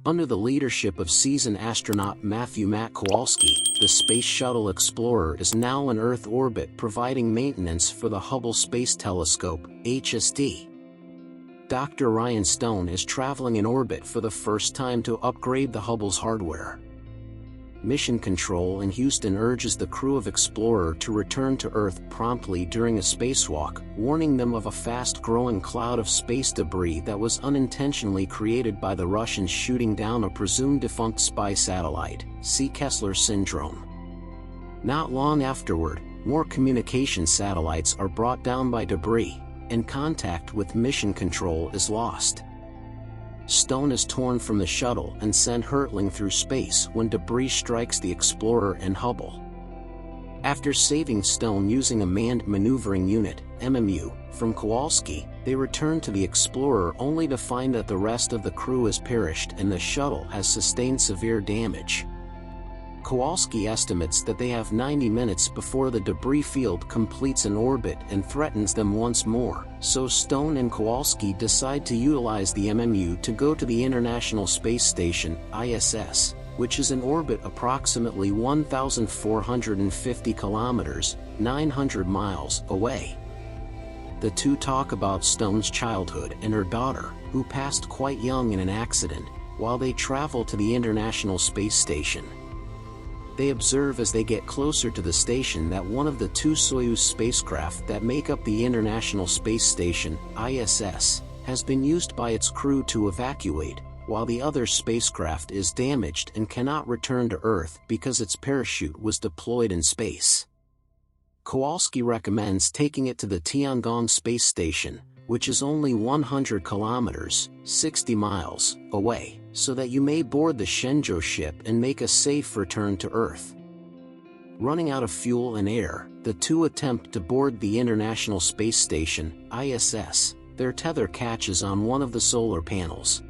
Under the leadership of seasoned astronaut Matthew "Matt" Kowalski, the Space Shuttle Explorer is now in Earth orbit providing maintenance for the Hubble Space Telescope, HST. Dr. Ryan Stone is traveling in orbit for the first time to upgrade the Hubble's hardware. Mission Control in Houston urges the crew of Explorer to return to Earth promptly during a spacewalk, warning them of a fast-growing cloud of space debris that was unintentionally created by the Russians shooting down a presumed defunct spy satellite. See Kessler Syndrome. Not long afterward, more communication satellites are brought down by debris, and contact with Mission Control is lost. Stone is torn from the shuttle and sent hurtling through space when debris strikes the Explorer and Hubble. After saving Stone using a Manned Maneuvering Unit, MMU, from Kowalski, they return to the Explorer only to find that the rest of the crew has perished and the shuttle has sustained severe damage. Kowalski estimates that they have 90 minutes before the debris field completes an orbit and threatens them once more, so Stone and Kowalski decide to utilize the MMU to go to the International Space Station, ISS, which is in orbit approximately 1,450 kilometers, 900 miles, away. The two talk about Stone's childhood and her daughter, who passed quite young in an accident, while they travel to the International Space Station. They observe as they get closer to the station that one of the two Soyuz spacecraft that make up the International Space Station, ISS, has been used by its crew to evacuate, while the other spacecraft is damaged and cannot return to Earth because its parachute was deployed in space. Kowalski recommends taking it to the Tiangong Space Station, which is only 100 kilometers, 60 miles, away, so that you may board the Shenzhou ship and make a safe return to Earth. Running out of fuel and air, the two attempt to board the International Space Station, ISS. Their tether catches on one of the solar panels.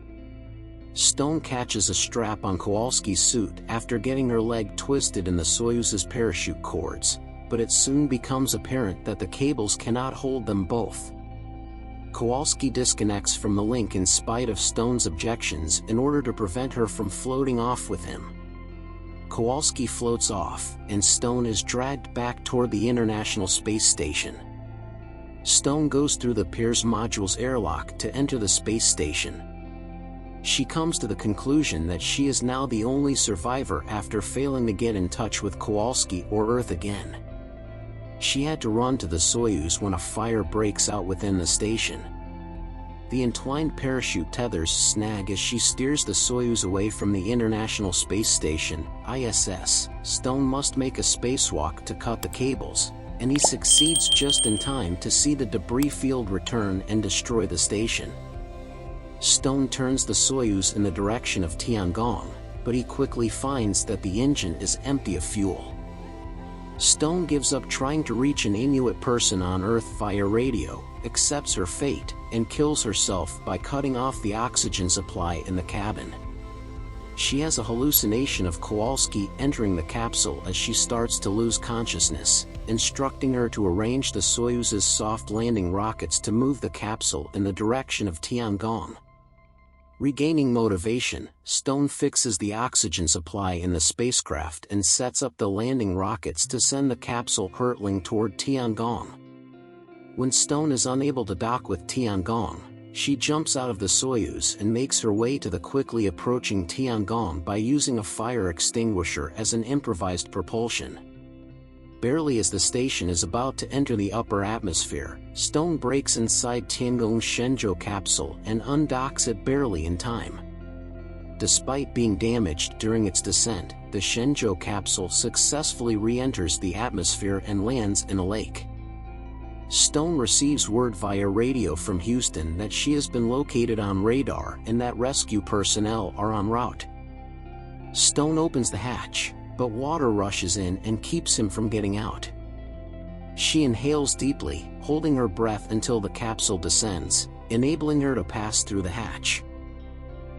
Stone catches a strap on Kowalski's suit after getting her leg twisted in the Soyuz's parachute cords, but it soon becomes apparent that the cables cannot hold them both. Kowalski disconnects from the link in spite of Stone's objections in order to prevent her from floating off with him. Kowalski floats off, and Stone is dragged back toward the International Space Station. Stone goes through the Pirs module's airlock to enter the space station. She comes to the conclusion that she is now the only survivor after failing to get in touch with Kowalski or Earth again. She had to run to the Soyuz when a fire breaks out within the station. The entwined parachute tethers snag as she steers the Soyuz away from the International Space Station, ISS. Stone must make a spacewalk to cut the cables, and he succeeds just in time to see the debris field return and destroy the station. Stone turns the Soyuz in the direction of Tiangong, but he quickly finds that the engine is empty of fuel. Stone gives up trying to reach an Inuit person on Earth via radio, accepts her fate, and kills herself by cutting off the oxygen supply in the cabin. She has a hallucination of Kowalski entering the capsule as she starts to lose consciousness, instructing her to arrange the Soyuz's soft landing rockets to move the capsule in the direction of Tiangong. Regaining motivation, Stone fixes the oxygen supply in the spacecraft and sets up the landing rockets to send the capsule hurtling toward Tiangong. When Stone is unable to dock with Tiangong, she jumps out of the Soyuz and makes her way to the quickly approaching Tiangong by using a fire extinguisher as an improvised propulsion. Barely as the station is about to enter the upper atmosphere, Stone breaks inside Tiangong's Shenzhou capsule and undocks it barely in time. Despite being damaged during its descent, the Shenzhou capsule successfully re-enters the atmosphere and lands in a lake. Stone receives word via radio from Houston that she has been located on radar and that rescue personnel are en route. Stone opens the hatch, but water rushes in and keeps him from getting out. She inhales deeply, holding her breath until the capsule descends, enabling her to pass through the hatch.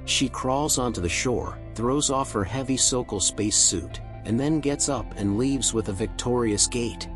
She crawls onto the shore, throws off her heavy Sokol space suit, and then gets up and leaves with a victorious gait.